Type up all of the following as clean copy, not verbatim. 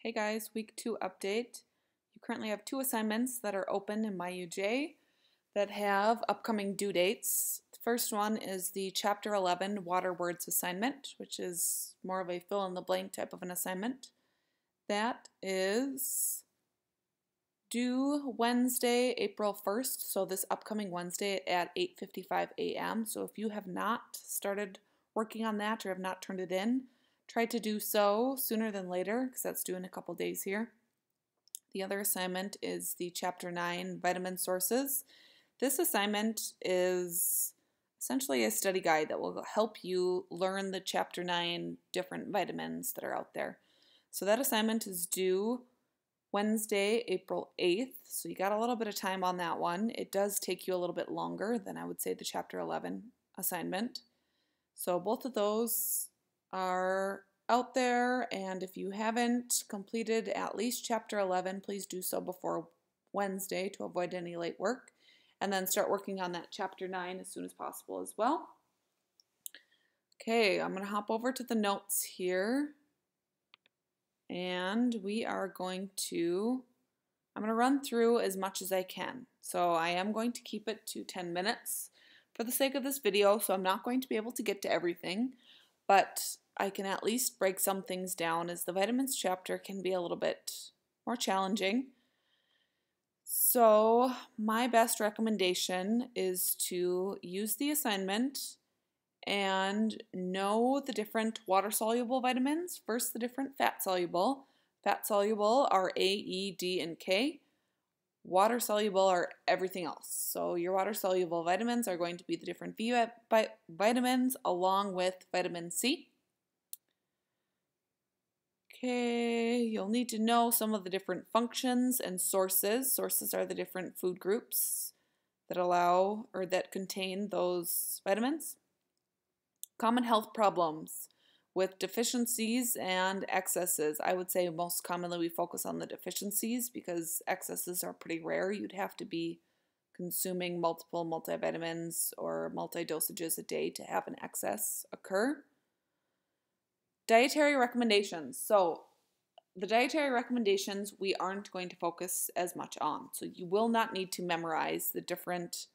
Hey guys, week 2 update. You currently have 2 assignments that are open in MyUJ that have upcoming due dates. The first one is the Chapter 11 Water Words assignment, which is more of a fill-in-the-blank type of an assignment. That is due Wednesday, April 1st, so this upcoming Wednesday at 8:55 a.m. So if you have not started working on that or have not turned it in, try to do so sooner than later because that's due in a couple days here. The other assignment is the Chapter 9 Vitamin Sources. This assignment is essentially a study guide that will help you learn the Chapter 9 different vitamins that are out there. So that assignment is due Wednesday, April 8th, so you got a little bit of time on that one. It does take you a little bit longer than I would say the Chapter 11 assignment. So both of those are out there, and if you haven't completed at least Chapter 11, please do so before Wednesday to avoid any late work, and then start working on that Chapter 9 as soon as possible as well. Okay, I'm going to hop over to the notes here. And I'm going to run through as much as I can. So I am going to keep it to 10 minutes for the sake of this video, so I'm not going to be able to get to everything, but I can at least break some things down as the vitamins chapter can be a little bit more challenging. So my best recommendation is to use the assignment and know the different water-soluble vitamins. First, the different fat-soluble. Fat-soluble are A, E, D, and K. Water-soluble are everything else. So your water-soluble vitamins are going to be the different vitamins along with vitamin C. Okay, you'll need to know some of the different functions and sources. Sources are the different food groups that allow or that contain those vitamins. Common health problems with deficiencies and excesses. I would say most commonly we focus on the deficiencies because excesses are pretty rare. You'd have to be consuming multiple multivitamins or multi-dosages a day to have an excess occur. Dietary recommendations. So the dietary recommendations we aren't going to focus as much on. So you will not need to memorize the different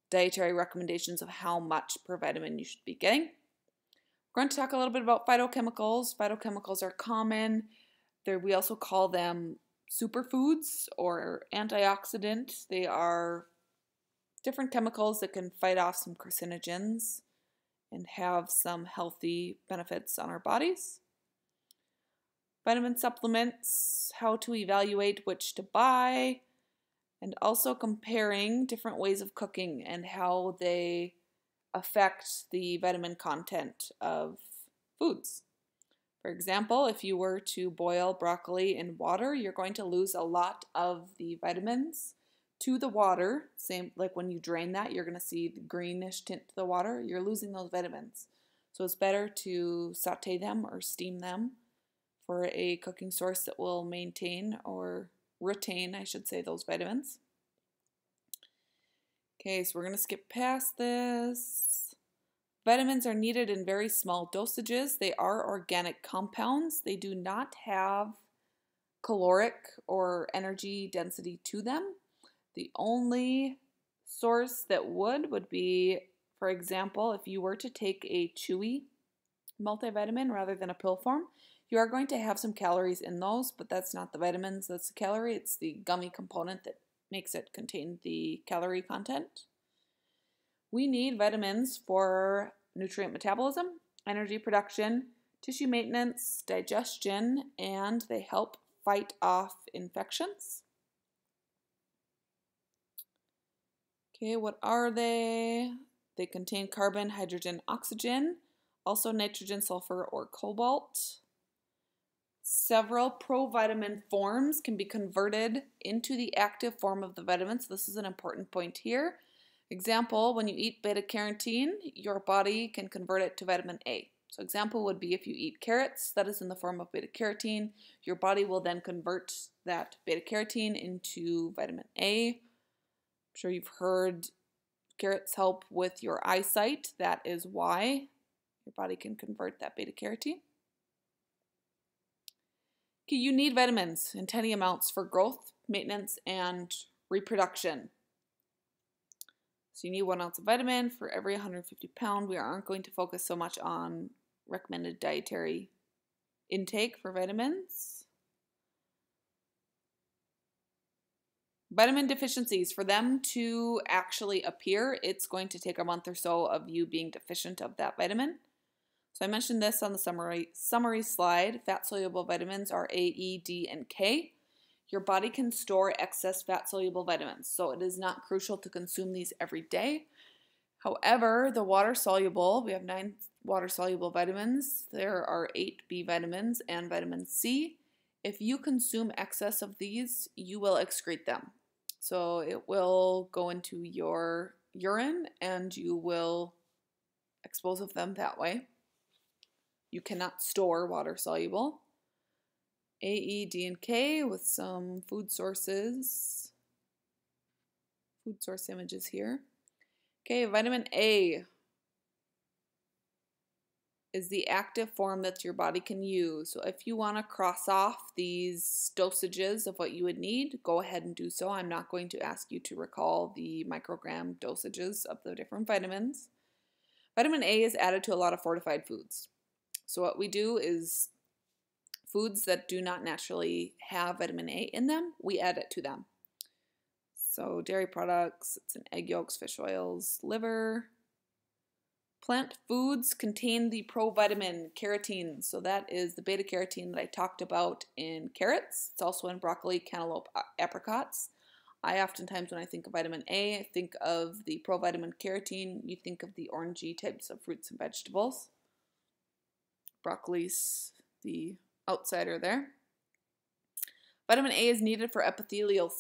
dietary recommendations of how much per vitamin you should be getting. We're going to talk a little bit about phytochemicals. Phytochemicals are common. We also call them superfoods or antioxidants. They are different chemicals that can fight off some carcinogens and have some healthy benefits on our bodies. Vitamin supplements, how to evaluate which to buy, and also comparing different ways of cooking and how they affect the vitamin content of foods. For example, if you were to boil broccoli in water, you're going to lose a lot of the vitamins to the water. Same like when you drain that, you're going to see the greenish tint to the water. You're losing those vitamins. So it's better to saute them or steam them for a cooking source that will maintain or retain, I should say, those vitamins. Okay, so we're going to skip past this. Vitamins are needed in very small dosages. They are organic compounds. They do not have caloric or energy density to them. The only source that would be, for example, if you were to take a chewy multivitamin rather than a pill form, you are going to have some calories in those, but that's not the vitamins, that's the calorie. It's the gummy component that makes it contain the calorie content. We need vitamins for nutrient metabolism, energy production, tissue maintenance, digestion, and they help fight off infections. Okay, what are they? They contain carbon, hydrogen, oxygen, also nitrogen, sulfur, or cobalt. Several provitamin forms can be converted into the active form of the vitamin, so this is an important point here. Example, when you eat beta-carotene, your body can convert it to vitamin A. So example would be if you eat carrots, that is in the form of beta-carotene, your body will then convert that beta-carotene into vitamin A. I'm sure you've heard carrots help with your eyesight. That is why your body can convert that beta-carotene. Okay, you need vitamins in tiny amounts for growth, maintenance, and reproduction. So you need 1 ounce of vitamin for every 150 pounds. We aren't going to focus so much on recommended dietary intake for vitamins. Vitamin deficiencies, for them to actually appear, it's going to take a month or so of you being deficient of that vitamin. So I mentioned this on the summary slide. Fat-soluble vitamins are A, E, D, and K. Your body can store excess fat-soluble vitamins, so it is not crucial to consume these every day. However, the water-soluble, we have 9 water-soluble vitamins. There are 8 B vitamins and vitamin C. If you consume excess of these, you will excrete them. So it will go into your urine and you will dispose of them that way. You cannot store water-soluble. A, E, D, and K with some food sources. Food source images here. Okay, vitamin A is the active form that your body can use. So if you want to cross off these dosages of what you would need, go ahead and do so. I'm not going to ask you to recall the microgram dosages of the different vitamins. Vitamin A is added to a lot of fortified foods. So what we do is foods that do not naturally have vitamin A in them, we add it to them. So dairy products, it's in egg yolks, fish oils, liver. Plant foods contain the provitamin carotene. So that is the beta carotene that I talked about in carrots. It's also in broccoli, cantaloupe, apricots. I oftentimes, when I think of vitamin A, I think of the provitamin carotene. You think of the orangey types of fruits and vegetables. Broccoli's the outsider there. Vitamin A is needed for epithelial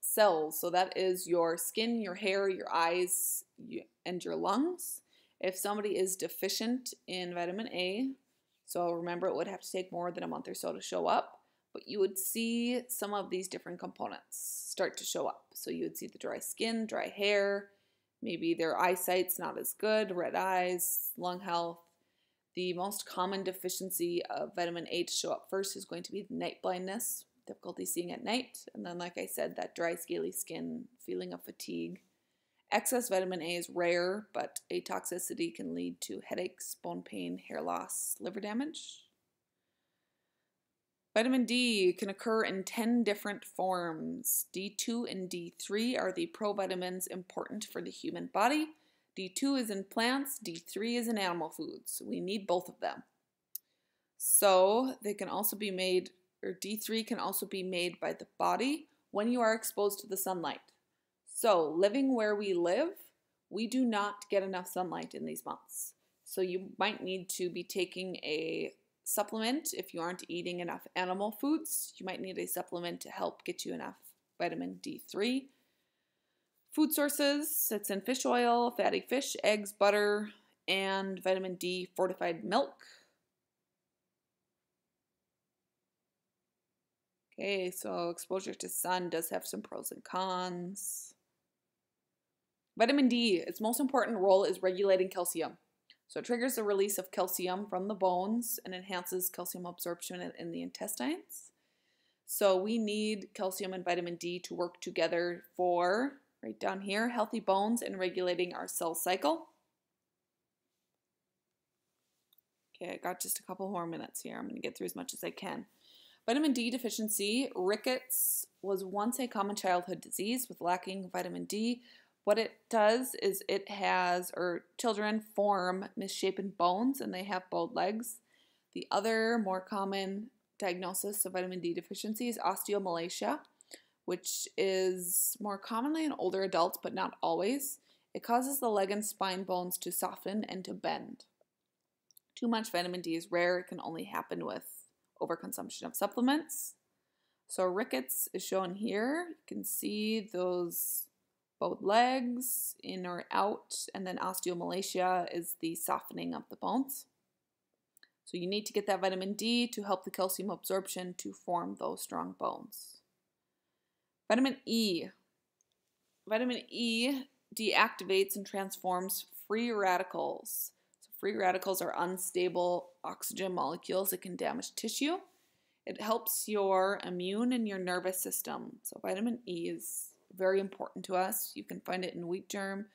cells. So that is your skin, your hair, your eyes, and your lungs. If somebody is deficient in vitamin A, so remember it would have to take more than a month or so to show up, but you would see some of these different components start to show up. So you would see the dry skin, dry hair, maybe their eyesight's not as good, red eyes, lung health. The most common deficiency of vitamin A to show up first is going to be night blindness, difficulty seeing at night, and then like I said, that dry scaly skin, feeling of fatigue. Excess vitamin A is rare, but a toxicity can lead to headaches, bone pain, hair loss, liver damage. Vitamin D can occur in 10 different forms. D2 and D3 are the provitamins important for the human body. D2 is in plants, D3 is in animal foods. We need both of them. So they can also be made, or D3 can also be made by the body when you are exposed to the sunlight. So living where we live, we do not get enough sunlight in these months. So you might need to be taking a supplement if you aren't eating enough animal foods. You might need a supplement to help get you enough vitamin D3. Food sources, it's in fish oil, fatty fish, eggs, butter, and vitamin D fortified milk. Okay, so exposure to sun does have some pros and cons. Vitamin D, its most important role is regulating calcium. So it triggers the release of calcium from the bones and enhances calcium absorption in the intestines. So we need calcium and vitamin D to work together for, right down here, healthy bones and regulating our cell cycle. Okay, I got just a couple more minutes here. I'm going to get through as much as I can. Vitamin D deficiency, rickets, was once a common childhood disease with lacking vitamin D. What it does is it has, or children form misshapen bones and they have bowed legs. The other more common diagnosis of vitamin D deficiency is osteomalacia, which is more commonly in older adults, but not always. It causes the leg and spine bones to soften and to bend. Too much vitamin D is rare. It can only happen with overconsumption of supplements. So rickets is shown here. You can see those bowed legs in or out, and then osteomalacia is the softening of the bones. So you need to get that vitamin D to help the calcium absorption to form those strong bones. Vitamin E. Vitamin E deactivates and transforms free radicals. So free radicals are unstable oxygen molecules that can damage tissue. It helps your immune and your nervous system. So vitamin E is very important to us. You can find it in wheat germ,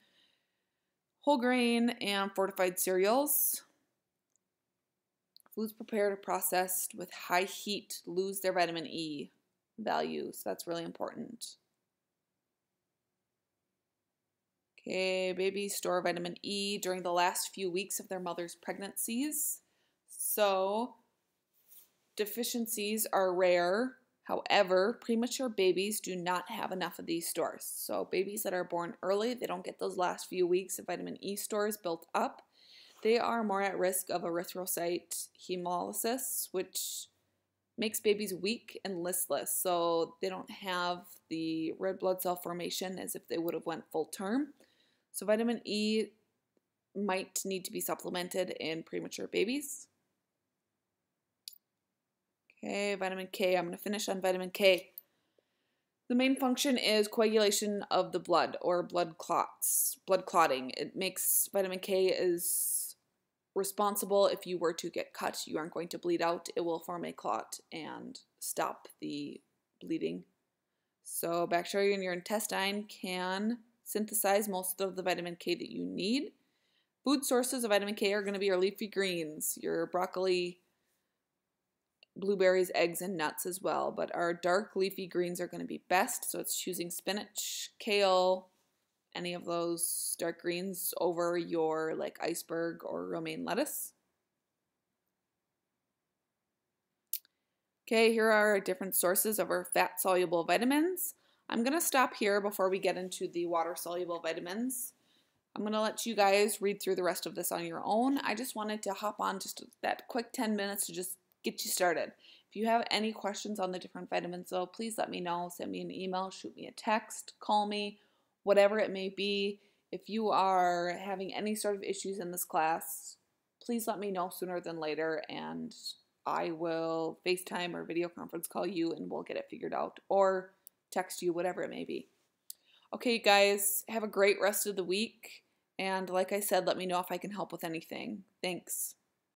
whole grain, and fortified cereals. Foods prepared or processed with high heat lose their vitamin E values. That's really important. Okay, babies store vitamin E during the last few weeks of their mother's pregnancies. So deficiencies are rare. However, premature babies do not have enough of these stores. So babies that are born early, they don't get those last few weeks of vitamin E stores built up. They are more at risk of erythrocyte hemolysis, which makes babies weak and listless. So they don't have the red blood cell formation as if they would have went full term. So vitamin E might need to be supplemented in premature babies. Okay, vitamin K. I'm going to finish on vitamin K. The main function is coagulation of the blood or blood clotting. It makes vitamin K is responsible if you were to get cut. You aren't going to bleed out. It will form a clot and stop the bleeding. So bacteria in your intestine can synthesize most of the vitamin K that you need. Food sources of vitamin K are going to be your leafy greens, your broccoli, blueberries, eggs, and nuts as well. But our dark leafy greens are going to be best. So it's choosing spinach, kale, any of those dark greens over your like iceberg or romaine lettuce. Okay, here are our different sources of our fat-soluble vitamins. I'm going to stop here before we get into the water-soluble vitamins. I'm going to let you guys read through the rest of this on your own. I just wanted to hop on just that quick 10 minutes to just get you started. If you have any questions on the different vitamins, though, please let me know. Send me an email, shoot me a text, call me, whatever it may be. If you are having any sort of issues in this class, please let me know sooner than later, and I will FaceTime or video conference call you and we'll get it figured out, or text you, whatever it may be. Okay, guys, have a great rest of the week. And like I said, let me know if I can help with anything. Thanks.